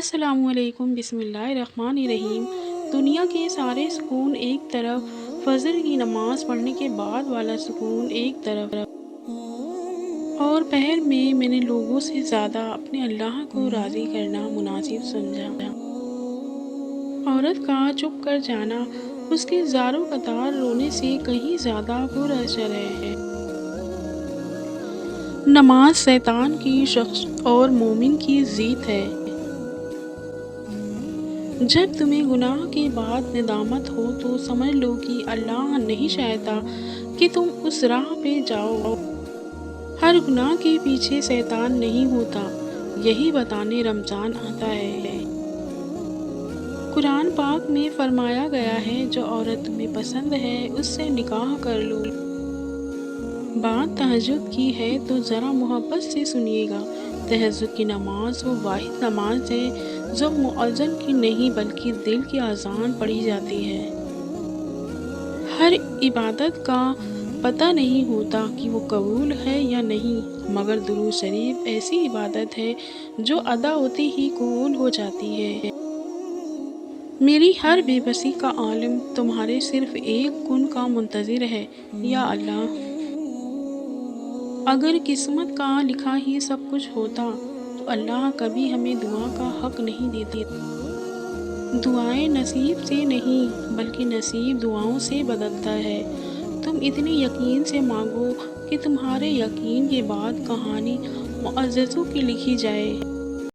السلام علیکم، بسم اللہ الرحمن الرحیم۔ دنیا کے سارے سکون ایک طرف، فجر کی نماز پڑھنے کے بعد والا سکون ایک طرف، اور پہر میں نے لوگوں سے زیادہ اپنے اللہ کو راضی کرنا مناسب سمجھا۔ عورت کا چپ کر جانا اس کے زاروں قطار رونے سے کہیں زیادہ پر اثر ہے۔ نماز شیطان کی شخص اور مومن کی جیت ہے۔ جب تمہیں گناہ کے بعد ندامت ہو تو سمجھ لو کہ اللہ نہیں چاہتا کہ تم اس راہ پہ جاؤ۔ ہر گناہ کے پیچھے شیطان نہیں ہوتا، یہی بتانے رمضان آتا ہے۔ قرآن پاک میں فرمایا گیا ہے، جو عورت تمہیں پسند ہے اس سے نکاح کر لو۔ بات تہجد کی ہے تو ذرا محبت سے سنیے گا۔ تہجد کی نماز وہ واحد نماز ہے جو مؤذن کی نہیں بلکہ دل کی اذان پڑھی جاتی ہے۔ ہر عبادت کا پتہ نہیں ہوتا کہ وہ قبول ہے یا نہیں، مگر درود شریف ایسی عبادت ہے جو ادا ہوتی ہی قبول ہو جاتی ہے۔ میری ہر بے بسی کا عالم تمہارے صرف ایک کن کا منتظر ہے، یا اللہ۔ اگر قسمت کا لکھا ہی سب کچھ ہوتا تو اللہ کبھی ہمیں دعا کا حق نہیں دیتے۔ دعائیں نصیب سے نہیں بلکہ نصیب دعاؤں سے بدلتا ہے۔ تم اتنے یقین سے مانگو کہ تمہارے یقین کے بعد کہانی معززوں کی لکھی جائے۔